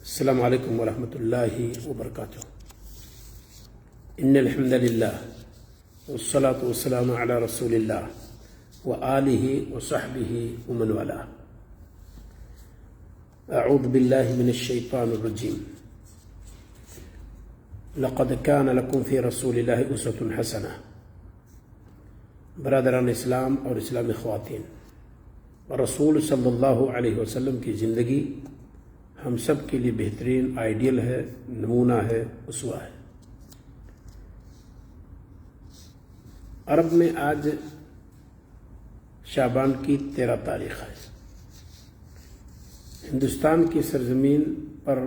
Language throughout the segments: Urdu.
السلام علیکم ورحمۃ اللہ وبرکاتہ۔ ان الحمد للہ والصلاة والسلام علی رسول اللہ وآلہ وصحبہ ومن والاه۔ اعوذ باللہ من الشیطان الرجیم۔ لقد کان لکم فی رسول اللہ اسوۃ حسنہ۔ برادران اسلام اور اسلامی خواتین، رسول صلی اللہ علیہ وسلم کی زندگی ہم سب کے لیے بہترین آئیڈیل ہے، نمونہ ہے، اسوہ ہے۔ عرب میں آج شعبان کی 13 تاریخ ہے۔ ہندوستان کی سرزمین پر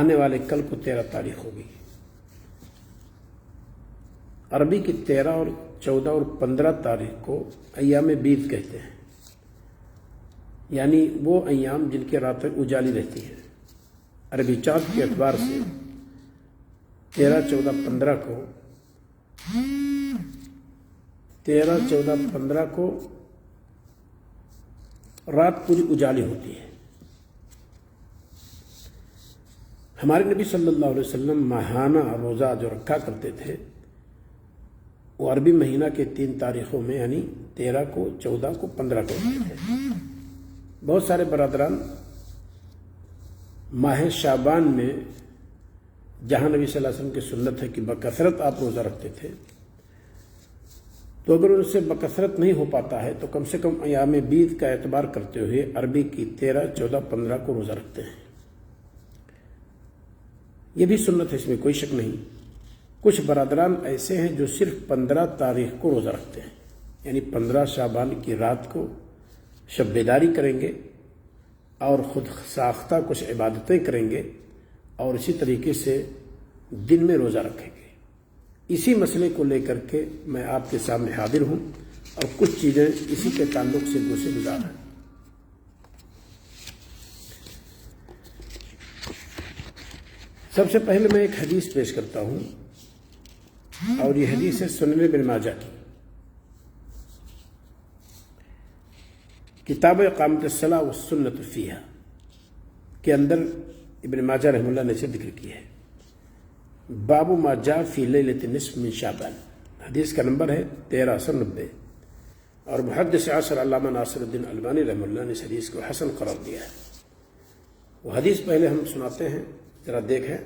آنے والے کل کو 13 تاریخ ہوگی۔ عربی کی 13 اور 14 اور 15 تاریخ کو ایام بیض کہتے ہیں، یعنی وہ ایام جن کی راتیں اجالی رہتی ہیں۔ عربی چاند کے اعتبار سے 13، 14، 15 کو 13، 14، 15 کو رات پوری اجالی ہوتی ہے۔ ہمارے نبی صلی اللہ علیہ وسلم ماہانہ روزہ جو رکھا کرتے تھے وہ عربی مہینہ کے 3 تاریخوں میں، یعنی 13 کو، 14 کو، 15 کو رکھتے تھے۔ بہت سارے برادران ماہ شعبان میں، جہاں نبی صلی اللہ علیہ وسلم کی سنت ہے کہ بکثرت آپ روزہ رکھتے تھے، تو اگر ان سے بکثرت نہیں ہو پاتا ہے تو کم سے کم ایام بیض کا اعتبار کرتے ہوئے عربی کی 13، 14، 15 کو روزہ رکھتے ہیں۔ یہ بھی سنت ہے، اس میں کوئی شک نہیں۔ کچھ برادران ایسے ہیں جو صرف 15 تاریخ کو روزہ رکھتے ہیں، یعنی 15 شعبان کی رات کو شب بیداری کریں گے اور خود ساختہ کچھ عبادتیں کریں گے اور اسی طریقے سے دن میں روزہ رکھیں گے۔ اسی مسئلے کو لے کر کے میں آپ کے سامنے حاضر ہوں اور کچھ چیزیں اسی کے تعلق سے دوسرے گزار ہیں۔ سب سے پہلے میں ایک حدیث پیش کرتا ہوں، اور یہ حدیث ہے سنن ابن ماجہ کی، کتاب اقامت الصلاۃ والسنۃ فیہا کے اندر ابن ماجہ رحمہ اللہ نے اسے ذکر کی ہے۔ باب ما جاء فی لیلۃ النصف من شعبان، حدیث کا نمبر ہے 1390، اور محدث عصر علامہ ناصر الدین البانی رحمہ اللہ نے اس حدیث کو حسن قرار دیا ہے۔ وہ حدیث پہلے ہم سناتے ہیں، ذرا دیکھیں۔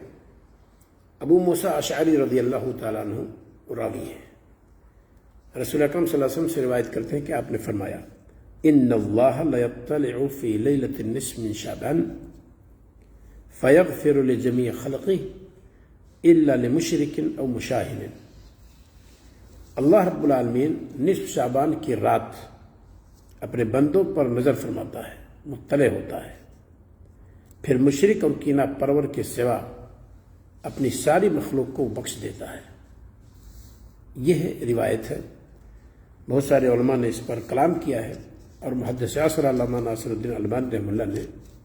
ابو موسیٰ اشعری رضی اللہ تعالیٰ عنہ راوی ہیں، رسول اکرم صلی اللہ علیہ وسلم سے روایت کرتے ہیں کہ آپ نے فرمایا، ان اللہ لیطلع فی لیلۃ النصف من شعبان فیغفر لجمیع خلقہ الا لمشرک او مشاہد۔ اللہ رب العالمین نصف شعبان کی رات اپنے بندوں پر نظر فرماتا ہے، مطلع ہوتا ہے، پھر مشرک اور کینہ پرور کے سوا اپنی ساری مخلوق کو بخش دیتا ہے۔ یہ روایت ہے، بہت سارے علماء نے اس پر کلام کیا ہے، اور محدث عصر علامہ ناصر الدین البانی رحمہ اللہ نے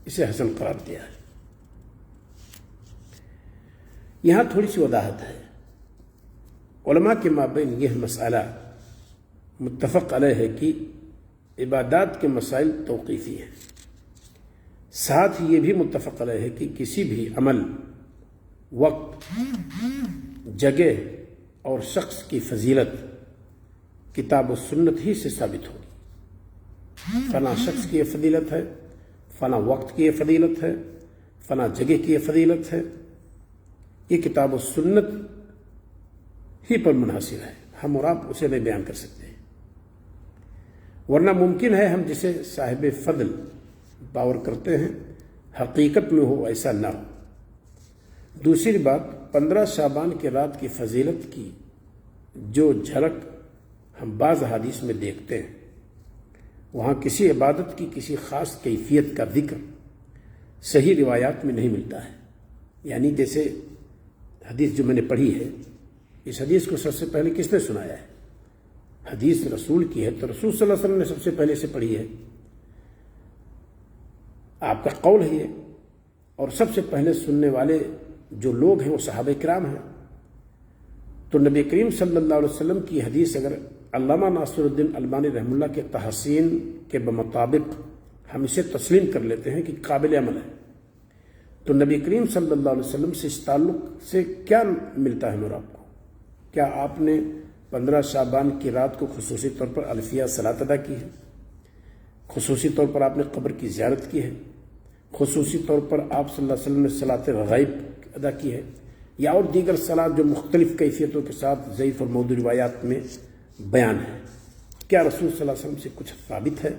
اسے حسن قرار دیا ہے۔ یہاں تھوڑی سی وضاحت ہے۔ علماء کے مابین یہ مسئلہ متفق علیہ ہے کہ عبادات کے مسائل توقیفی ہیں، ساتھ ہی یہ بھی متفق علیہ ہے کہ کسی بھی عمل، وقت، جگہ اور شخص کی فضیلت کتاب و سنت ہی سے ثابت ہوگی۔ فلاں شخص کی یہ فضیلت ہے، فلاں وقت کی یہ فضیلت ہے، فلاں جگہ کی یہ فضیلت ہے، یہ کتاب و سنت ہی پر منحصر ہے، ہم اور آپ اسے نہیں بیان کر سکتے ہیں۔ ورنہ ممکن ہے ہم جسے صاحب فضل باور کرتے ہیں حقیقت میں ہو ایسا نہ ہو۔ دوسری بات، 15 شعبان کی رات کی فضیلت کی جو جھلک ہم بعض حدیث میں دیکھتے ہیں، وہاں کسی عبادت کی کسی خاص کیفیت کا ذکر صحیح روایات میں نہیں ملتا ہے۔ یعنی جیسے حدیث جو میں نے پڑھی ہے، اس حدیث کو سب سے پہلے کس نے سنایا ہے؟ حدیث رسول کی ہے تو رسول صلی اللہ علیہ وسلم نے سب سے پہلے سے پڑھی ہے، آپ کا قول ہے یہ، اور سب سے پہلے سننے والے جو لوگ ہیں وہ صحابہ کرام ہیں۔ تو نبی کریم صلی اللہ علیہ وسلم کی حدیث اگر علامہ ناصر الدین البانی رحمہ اللہ کے تحسین کے بمطابق ہم اسے تسلیم کر لیتے ہیں کہ قابل عمل ہے۔ تو نبی کریم صلی اللہ علیہ وسلم سے اس تعلق سے کیا ملتا ہے آپ کو؟ کیا آپ نے 15 شعبان کی رات کو خصوصی طور پر الفیہ صلاۃ ادا کی ہے؟ خصوصی طور پر آپ نے قبر کی زیارت کی ہے؟ خصوصی طور پر آپ صلی اللہ علیہ وسلم نے صلاۃ غائب ادا کی ہے؟ یا اور دیگر صلاۃ جو مختلف کیفیتوں کے ساتھ ضعیف اور موضوع روایات میں بیان ہے؟ کیا رسول صلی اللہ علیہ وسلم سے کچھ ثابت ہے؟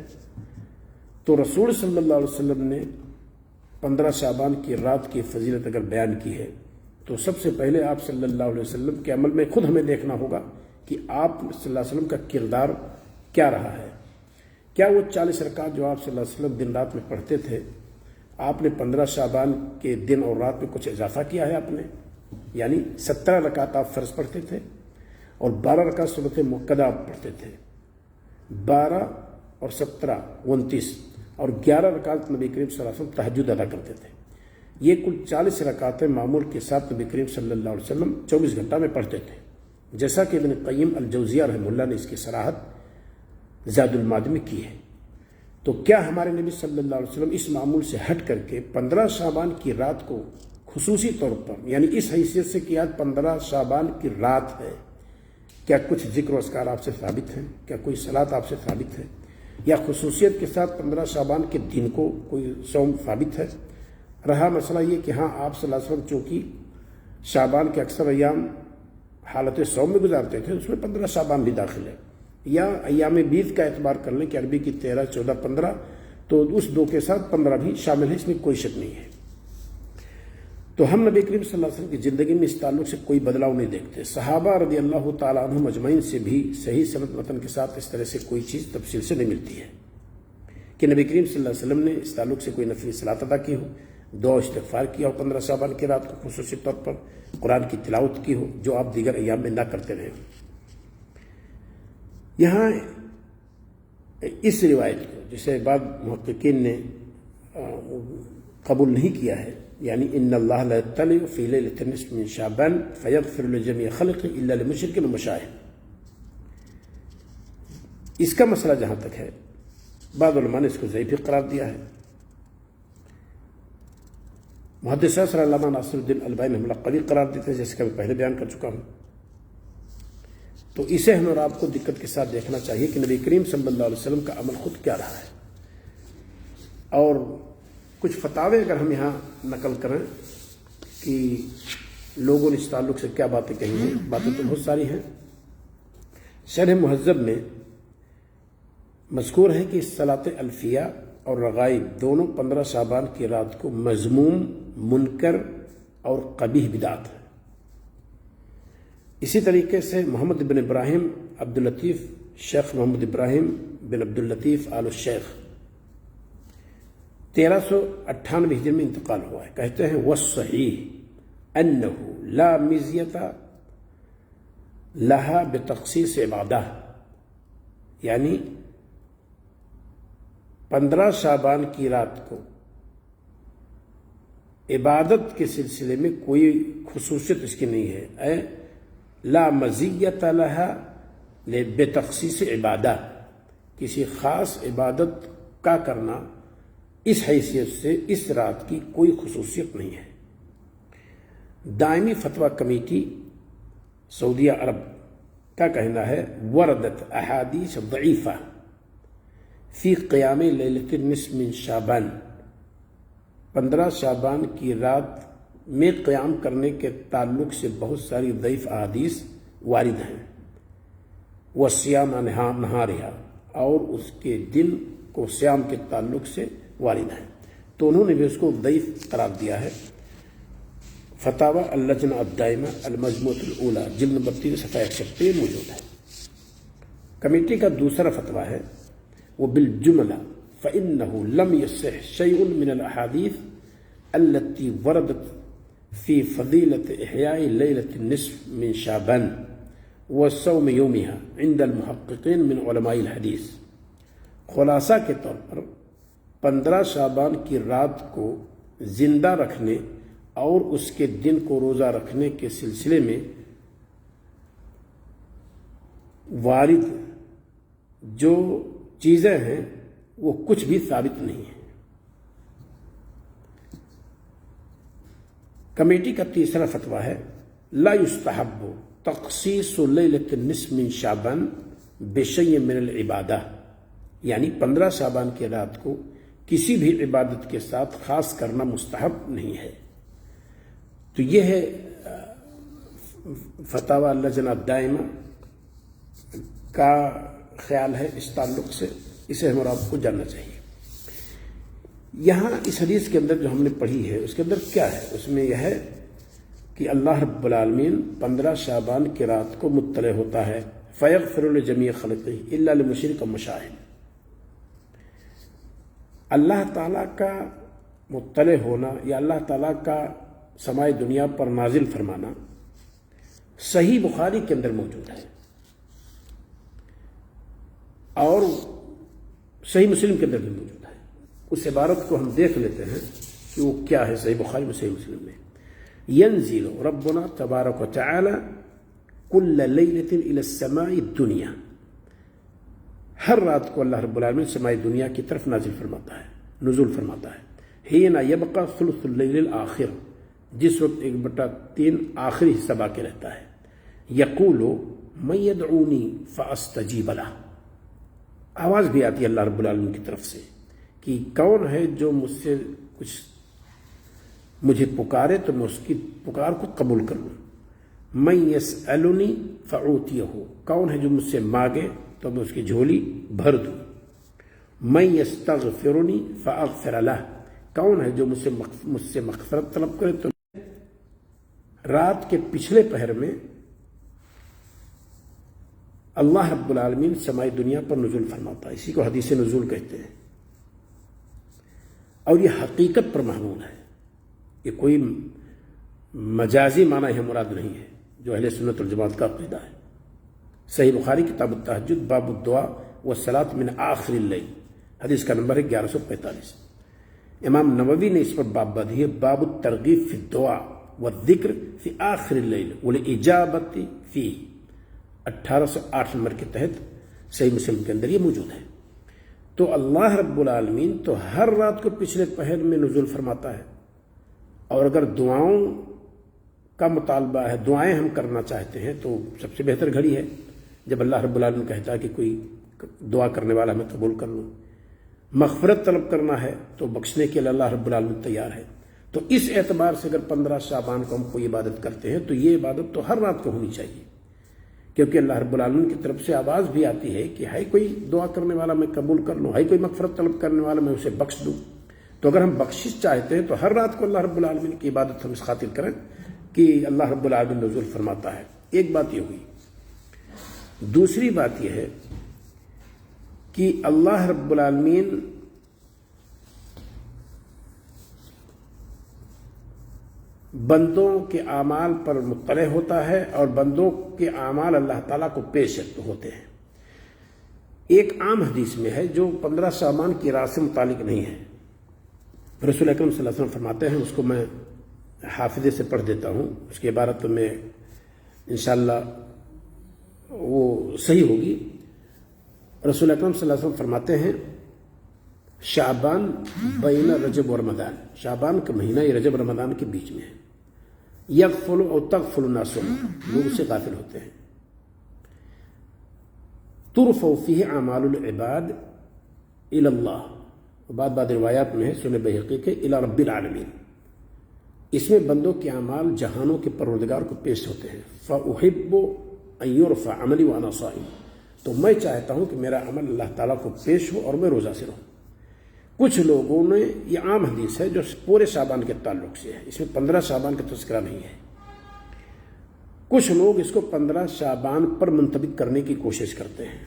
تو رسول صلی اللہ علیہ وسلم نے 15 شعبان کی رات کی فضیلت اگر بیان کی ہے تو سب سے پہلے آپ صلی اللہ علیہ وسلم کے عمل میں خود ہمیں دیکھنا ہوگا کہ آپ صلی اللہ علیہ وسلم کا کردار کیا رہا ہے۔ کیا وہ 40 رکعت جو آپ صلی اللہ علیہ وسلم دن رات میں پڑھتے تھے، آپ نے 15 شعبان کے دن اور رات میں کچھ اضافہ کیا ہے آپ نے؟ یعنی 17 رکعت آپ فرض پڑھتے تھے اور 12 رکعت سنت مؤکدہ آپ پڑھتے تھے۔ 12 اور 17 29 اور 11 رکعت نبی کریم صلی اللہ علیہ وسلم تہجد ادا کرتے تھے۔ یہ کل 40 رکعتیں معمول کے ساتھ نبی کریم صلی اللہ علیہ وسلم 24 گھنٹہ میں پڑھتے تھے، جیسا کہ ابن قیم الجوزیہ رحمہ اللہ نے اس کی صراحت زاد المعاد میں کی ہے۔ تو کیا ہمارے نبی صلی اللہ علیہ وسلم اس معمول سے ہٹ کر کے 15 شعبان کی رات کو خصوصی طور پر، یعنی اس حیثیت سے کہ آج 15 شعبان کی رات ہے، کیا کچھ ذکر و اذکار آپ سے ثابت ہیں؟ کیا کوئی صلاۃ آپ سے ثابت ہے؟ یا خصوصیت کے ساتھ 15 شعبان کے دن کو کوئی صوم ثابت ہے؟ رہا مسئلہ یہ کہ ہاں آپ صلی اللہ علیہ وسلم چونکہ شعبان کے اکثر ایام حالت صوم میں گزارتے تھے، اس میں 15 شعبان بھی داخل ہے، یا ایام بیت کا اعتبار کر لیں کہ عربی کی 13 14 15، تو اس دو کے ساتھ 15 بھی شامل ہے، اس میں کوئی شک نہیں ہے۔ تو ہم نبی کریم صلی اللہ علیہ وسلم کی زندگی میں اس تعلق سے کوئی بدلاؤ نہیں دیکھتے۔ صحابہ رضی اللہ تعالیٰ عنہم اجمعین سے بھی صحیح سند متن کے ساتھ اس طرح سے کوئی چیز تفصیل سے نہیں ملتی ہے کہ نبی کریم صلی اللہ علیہ وسلم نے اس تعلق سے کوئی نفلی صلاۃ ادا کی ہو، دعا و استغفار کیا ہو 15 شعبان کی رات کو خصوصی طور پر، قرآن کی تلاوت کی ہو جو آپ دیگر ایام میں نہ کرتے رہے ہو۔ یہاں اس روایت کو جسے بعض محققین نے قبول نہیں کیا ہے، یعنی ان اللہ لا یطلع فی لیلۃ النصف من شعبان فیغفر لجمیع خلقہ الا لمشرک ومشاہد، اس کا مسئلہ جہاں تک ہے بعض علماء نے اس کو ضعیف قرار دیا ہے۔ محدث اثر علامہ ناصر الدین البانی رحمہ اللہ قوی قرار دیتے ہیں، جیسے کہ میں پہلے بیان کر چکا ہوں۔ تو اسے ہمیں اور آپ کو دقت کے ساتھ دیکھنا چاہیے کہ نبی کریم صلی اللہ علیہ وسلم کا عمل خود کیا رہا ہے، اور کچھ فتاوے اگر ہم یہاں نقل کریں کہ لوگوں نے اس تعلق سے کیا باتیں کہی ہیں، باتیں تو بہت ساری ہیں۔ شرح مہذب میں مذکور ہے کہ صلاۃ الفیہ اور رغائب دونوں 15 شعبان کی رات کو مذموم، منکر اور قبیح بدعت ہے۔ اسی طریقے سے محمد بن ابراہیم عبداللطیف، شیخ محمد ابراہیم بن عبداللطیف آل الشیخ 1398 ہجری میں انتقال ہوا ہے، کہتے ہیں والصحیح انہ لا مزیۃ لہا بتخصیص عبادہ، یعنی 15 شعبان کی رات کو عبادت کے سلسلے میں کوئی خصوصیت اس کی نہیں ہے، اے لا مزیت لہا بتخصیص عبادہ، کسی خاص عبادت کا کرنا اس حیثیت سے اس رات کی کوئی خصوصیت نہیں ہے۔ دائمی فتویٰ کمیٹی سعودیہ عرب کا کہنا ہے وردت احادیث ضعیفہ فی قیام لیلۃ النصف من شعبان، 15 شعبان کی رات میں قیام کرنے کے تعلق سے بہت ساری ضعیف احادیث وارد ہیں، وصیام نہارہا، اور اس کے دن کو صیام کے تعلق سے وارد ہیں، تو انہوں نے بھی اس کو ضعیف قرار دیا ہے۔ فتاوی اللجنہ الدائمہ المجموعۃ الاولیٰ جلد نمبر 3 صفحہ 106 موجود ہے۔ کمیٹی کا دوسرا فتویٰ ہے وبالجملہ فإنه لم يصح شيء من الأحاديث التي وردت في فضيلة إحياء ليلة النصف من شعبان وصوم يومها عند المحققين من علماء الحديث۔ خلاصہ کے طور پر 15 شعبان کی رات کو زندہ رکھنے اور اس کے دن کو روزہ رکھنے کے سلسلے میں وارد جو چیزیں ہیں وہ کچھ بھی ثابت نہیں ہے۔ کمیٹی کا تیسرا فتویٰ ہے لا یستحب تخصیص لیلۃ النصف من شعبان بشیء من العبادہ، یعنی 15 شعبان کی رات کو کسی بھی عبادت کے ساتھ خاص کرنا مستحب نہیں ہے۔ تو یہ ہے فتاوی لجنہ دائمہ کا خیال ہے اس تعلق سے، اسے ہم اور آپ کو جاننا چاہیے۔ یہاں اس حدیث کے اندر جو ہم نے پڑھی ہے اس کے اندر کیا ہے؟ اس میں یہ ہے کہ اللہ رب العالمین 15 شعبان کی رات کو مطلع ہوتا ہے، فیغفر لجمیع خلقہ الا لمشرک ومشاہد۔ اللہ تعالیٰ کا مطلع ہونا یا اللہ تعالیٰ کا سمائے دنیا پر نازل فرمانا صحیح بخاری کے اندر موجود ہے، اور صحیح مسلم کے اندر بھی موجود ہے۔ اس عبارت کو ہم دیکھ لیتے ہیں کہ وہ کیا ہے صحیح بخاری میں صحیح مسلم میں۔ ینزل ربنا تبارک و تعالی کل لیلۃ الی السماء الدنیا، ہر رات کو اللہ رب العالمین سماء دنیا کی طرف نازل فرماتا ہے، نزول فرماتا ہے۔ حین یبقى ثلث اللیل الآخر، جس وقت 1/3 آخری حصہ باقی رہتا ہے۔ یقول من یدعونی فاستجیب لہ، آواز بھی آتی ہے اللہ رب العالمین کی طرف سے کہ کون ہے جو مجھ سے مجھے پکارے تو میں اس کی پکار کو قبول کر لوں۔ من یسألنی فأعطیہ، کون ہے جو مجھ سے مانگے تو میں اس کی جھولی بھر دوں۔ من یستغفرنی فاغفر لہ، کون ہے جو مجھ سے مغفرت طلب کرے تو رات کے پچھلے پہر میں اللہ رب العالمین سمائی دنیا پر نزول فرماتا ہے، اسی کو حدیث نزول کہتے ہیں، اور یہ حقیقت پر محمول ہے، یہ کوئی مجازی معنی ہے مراد نہیں ہے جو اہل سنت والجماعت کا عقیدہ ہے۔ صحیح بخاری کتاب التہجد باب الدعاء والصلاۃ من آخر اللیل، حدیث کا نمبر ہے 1145۔ امام نووی نے اس پر باب باندھی ہے، باب الترغیب فی الدعاء والذکر فی آخر اللیل والاجابۃ فیہ، 1808 نمبر کے تحت صحیح مسلم کے اندر یہ موجود ہے۔ تو اللہ رب العالمین تو ہر رات کو پچھلے پہر میں نزول فرماتا ہے، اور اگر دعاؤں کا مطالبہ ہے، دعائیں ہم کرنا چاہتے ہیں تو سب سے بہتر گھڑی ہے جب اللہ رب العالمین کہتا ہے کہ کوئی دعا کرنے والا ہمیں قبول کر لوں۔ مغفرت طلب کرنا ہے تو بخشنے کے لیے اللہ رب العالمین تیار ہے۔ تو اس اعتبار سے اگر 15 شعبان کو ہم کوئی عبادت کرتے ہیں تو یہ عبادت تو ہر رات کو ہونی چاہیے، کیونکہ اللہ رب العالمین کی طرف سے آواز بھی آتی ہے کہ ہے کوئی دعا کرنے والا میں قبول کر لوں، ہے کوئی مغفرت طلب کرنے والا میں اسے بخش دوں۔ تو اگر ہم بخشش چاہتے ہیں تو ہر رات کو اللہ رب العالمین کی عبادت ہم اس خاطر کریں کہ اللہ رب العالمین نزول فرماتا ہے۔ ایک بات یہ ہوئی۔ دوسری بات یہ ہے کہ اللہ رب العالمین بندوں کے اعمال پر مطلع ہوتا ہے، اور بندوں کے اعمال اللہ تعالیٰ کو پیش ہوتے ہیں۔ ایک عام حدیث میں ہے جو 15 شعبان کی رات سے متعلق نہیں ہے، رسول اکرم صلی اللہ علیہ وسلم فرماتے ہیں، اس کو میں حافظے سے پڑھ دیتا ہوں، اس کی عبارت میں انشاءاللہ وہ صحیح ہوگی۔ رسول اکرم صلی اللہ علیہ وسلم فرماتے ہیں شعبان بین رجب و رمضان، شعبان کا مہینہ یہ رجب رمضان کے بیچ میں ہے، یغفل او تغفل الناس، لوگ اس سے غافل ہوتے ہیں، ترفع فیہ اعمال العباد الی اللہ، بعد روایات میں ہے سنن بہقی کے الی رب العالمین، اس میں بندوں کے اعمال جہانوں کے پروردگار کو پیش ہوتے ہیں۔ فاحب ان یرفع عملی وانا صائم، تو میں چاہتا ہوں کہ میرا عمل اللہ تعالیٰ کو پیش ہو اور میں روزہ سے رہوں۔ کچھ لوگوں نے، یہ عام حدیث ہے جو پورے شعبان کے تعلق سے ہے، اس میں 15 شعبان کا تذکرہ نہیں ہے، کچھ لوگ اس کو 15 شعبان پر منطبق کرنے کی کوشش کرتے ہیں،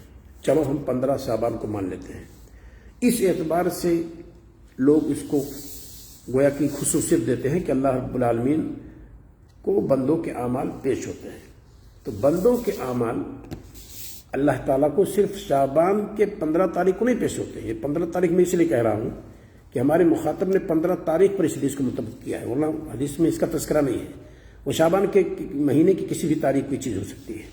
چلو ہم 15 شعبان کو مان لیتے ہیں، اس اعتبار سے لوگ اس کو گویا کی خصوصیت دیتے ہیں کہ اللہ رب العالمین کو بندوں کے اعمال پیش ہوتے ہیں۔ تو بندوں کے اعمال اللہ تعالیٰ کو صرف شعبان کے 15 تاریخ کو نہیں پیش ہوتے ہیں۔ یہ 15 تاریخ میں اس لیے کہہ رہا ہوں کہ ہمارے مخاطب نے 15 تاریخ پر اس حدیث کو مطابق کیا ہے، ورنہ حدیث میں اس کا تذکرہ نہیں ہے، وہ شعبان کے مہینے کی کسی بھی تاریخ کوئی چیز ہو سکتی ہے۔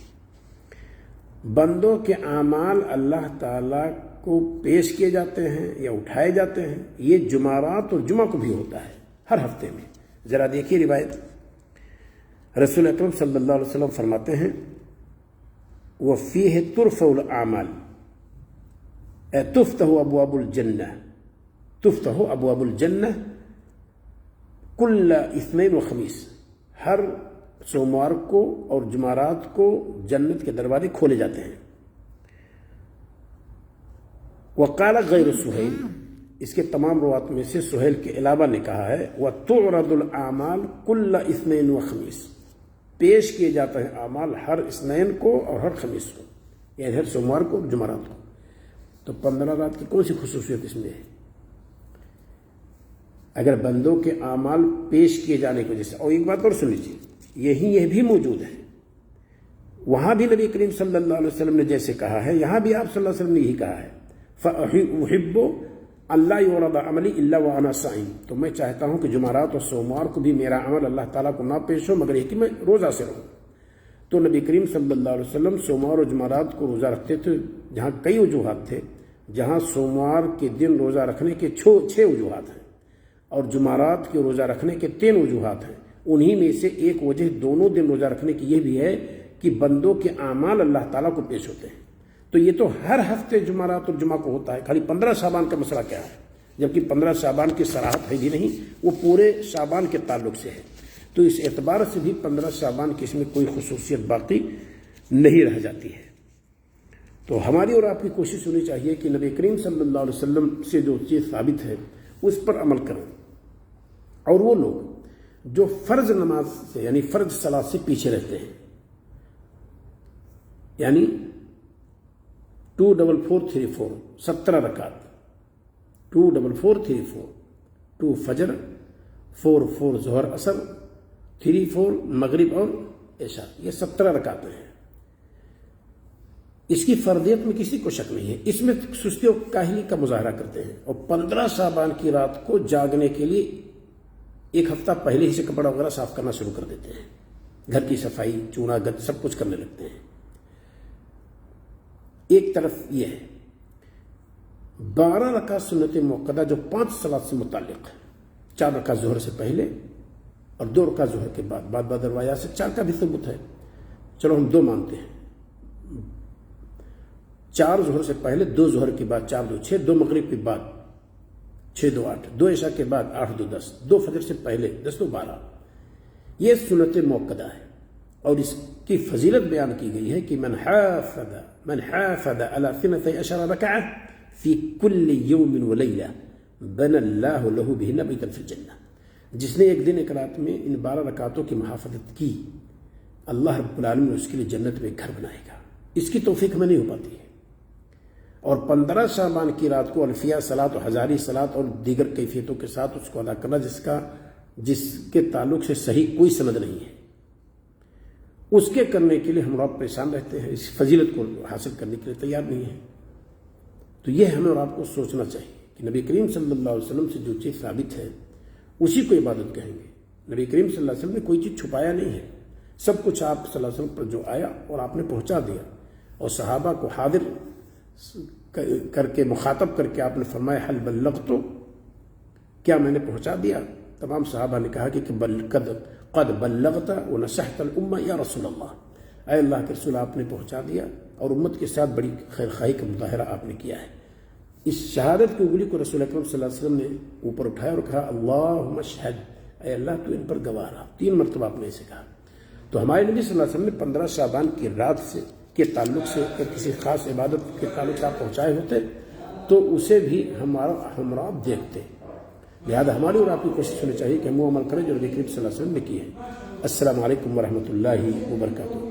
بندوں کے اعمال اللہ تعالیٰ کو پیش کیے جاتے ہیں یا اٹھائے جاتے ہیں، یہ جمعرات اور جمعہ کو بھی ہوتا ہے ہر ہفتے میں۔ ذرا دیکھیے روایت، رسول اکرم صلی اللہ علیہ وسلم فرماتے ہیں وَفِيهِ تُرْفَعُ الْأَعْمَالُ تُفْتَحُ أَبْوَابُ الْجَنَّةِ تُفْتَحُ أَبْوَابُ الْجَنَّةِ كُلَّ اثنين وخميس، ہر سوموار کو اور جمعرات کو جنت کے دروازے کھولے جاتے ہیں۔ وقال غیر سہیل، اس کے تمام روات میں سے سہیل کے علاوہ نے کہا ہے وَتُعْرَضُ الْأَعْمَالُ كُلَّ اثنين وخميس، پیش کیے جاتے ہیں اعمال ہر اثنین کو اور ہر خمیس کو، یعنی ہر سوموار کو اور جمعرات کو۔ تو 15 رات کی کون سی خصوصیت اس میں ہے؟ اگر بندوں کے اعمال پیش کیے جانے کی وجہ سے، اور ایک بات اور سن لیجیے، یہ بھی موجود ہے، وہاں بھی نبی کریم صلی اللہ علیہ وسلم نے جیسے کہا ہے، یہاں بھی آپ صلی اللہ علیہ وسلم نے یہی کہا ہے فَأُحِبُّ اللہ يُعْرَضَ عَمَلِي إِلَّا وَأَنَا صَائِمٌ، تو میں چاہتا ہوں کہ جمعرات اور سوموار کو بھی میرا عمل اللہ تعالیٰ کو نہ پیش ہو مگر یہ کہ میں روزہ سے رہوں۔ تو نبی کریم صلی اللہ علیہ وسلم سوموار اور جمعرات کو روزہ رکھتے تھے، جہاں کئی وجوہات تھے، جہاں سوموار کے دن روزہ رکھنے کے 6 وجوہات ہیں اور جمعرات کے روزہ رکھنے کے 3 وجوہات ہیں، انہی میں سے ایک وجہ دونوں دن روزہ رکھنے کی یہ بھی ہے کہ بندوں کے اعمال اللہ تعالیٰ کو پیش ہوتے ہیں۔ تو یہ تو ہر ہفتے جمعرات اور جمعہ کو ہوتا ہے، خالی 15 شعبان کا مسئلہ کیا ہے؟ جبکہ 15 شعبان کی صراحت ہے بھی نہیں، وہ پورے شعبان کے تعلق سے ہے، تو اس اعتبار سے بھی 15 شعبان کی اس میں کوئی خصوصیت باقی نہیں رہ جاتی ہے۔ تو ہماری اور آپ کی کوشش ہونی چاہیے کہ نبی کریم صلی اللہ علیہ وسلم سے جو چیز ثابت ہے اس پر عمل کریں، اور وہ لوگ جو فرض نماز سے یعنی فرض صلاۃ سے پیچھے رہتے ہیں، یعنی 2 4 4 3 4 17 رکعت، 2 4 4 3 4 2 فجر، 4 4 ظہر عصر، 3 4 مغرب اور عشاء، یہ 17 رکعتیں ہیں۔ اس کی فرضیت میں کسی کو شک نہیں ہے، اس میں سستی و کاہلی کا مظاہرہ کرتے ہیں، اور 15 شعبان کی رات کو جاگنے کے لیے ایک ہفتہ پہلے ہی سے کپڑا وغیرہ صاف کرنا شروع کر دیتے ہیں، گھر کی صفائی، چونا گد سب کچھ کرنے لگتے ہیں۔ ایک طرف یہ ہے 12 رکعت سنت موقدہ جو 5 صلوات سے متعلق ہے، 4 رکعت ظہر سے پہلے اور 2 رکعت ظہر کے بعد، بعد روایات سے 4 کا بھی ثبوت ہے، چلو ہم 2 مانتے ہیں، 4 ظہر سے پہلے، 2 ظہر کے بعد 4 2 6، 2 مغرب کے بعد 6 2 8، 2 عشاء کے بعد 8 2 10، 2 فجر سے پہلے 10 2 12، یہ سنت موقدہ ہے، اور اس کی فضیلت بیان کی گئی ہے کہ من حافظ على 12 ركعة في كل يوم وليلة بنى الله له بهن بيتا في الجنة، جس نے ایک دن ایک رات میں ان 12 رکعتوں کی محافظت کی، اللہ رب العالمین اس کے لیے جنت میں ایک گھر بنائے گا۔ اس کی توفیق ہمیں نہیں ہو پاتی ہے، اور 15 شعبان کی رات کو الفیہ صلاۃ و ہزاری صلاۃ اور دیگر کیفیتوں کے ساتھ اس کو ادا کرنا، جس کے تعلق سے صحیح کوئی سند نہیں ہے، اس کے کرنے کے لیے ہم آپ پریشان رہتے ہیں، اس فضیلت کو حاصل کرنے کے لیے تیار نہیں ہیں۔ تو یہ ہمیں اور آپ کو سوچنا چاہیے کہ نبی کریم صلی اللہ علیہ وسلم سے جو چیز ثابت ہے اسی کو عبادت کہیں گے۔ نبی کریم صلی اللہ علیہ وسلم نے کوئی چیز چھپایا نہیں ہے، سب کچھ آپ صلی اللہ علیہ وسلم پر جو آیا اور آپ نے پہنچا دیا، اور صحابہ کو حاضر کر کے مخاطب کر کے آپ نے فرمایا حل بلغت، کیا میں نے پہنچا دیا؟ تمام صحابہ نے کہا کہ قد بلغت ونصحت الامہ یا رسول اللہ، اے اللہ کے رسول آپ نے پہنچا دیا اور امت کے ساتھ بڑی خیر خواہی کا مظاہرہ آپ نے کیا ہے۔ اس شہادت کی انگلی کو رسول اکرم صلی اللہ علیہ وسلم نے اوپر اٹھایا اور کہا اللہم اشہد، اے اللہ تو ان پر گواہ رہا، 3 مرتبہ آپ نے اسے کہا۔ تو ہمارے نبی صلی اللہ علیہ وسلم نے 15 شعبان کی رات سے کے تعلق سے کسی خاص عبادت کے تعلق سے آپ پہنچائے ہوتے تو اسے بھی ہم آپ دیکھتے، لہذا ہماری اور آپ کی کوشش ہونی چاہیے کہ ہم وہ عمل کریں جو نبی کریم صلی اللہ علیہ وسلم نے کی ہے۔ السلام علیکم ورحمۃ اللہ وبرکاتہ۔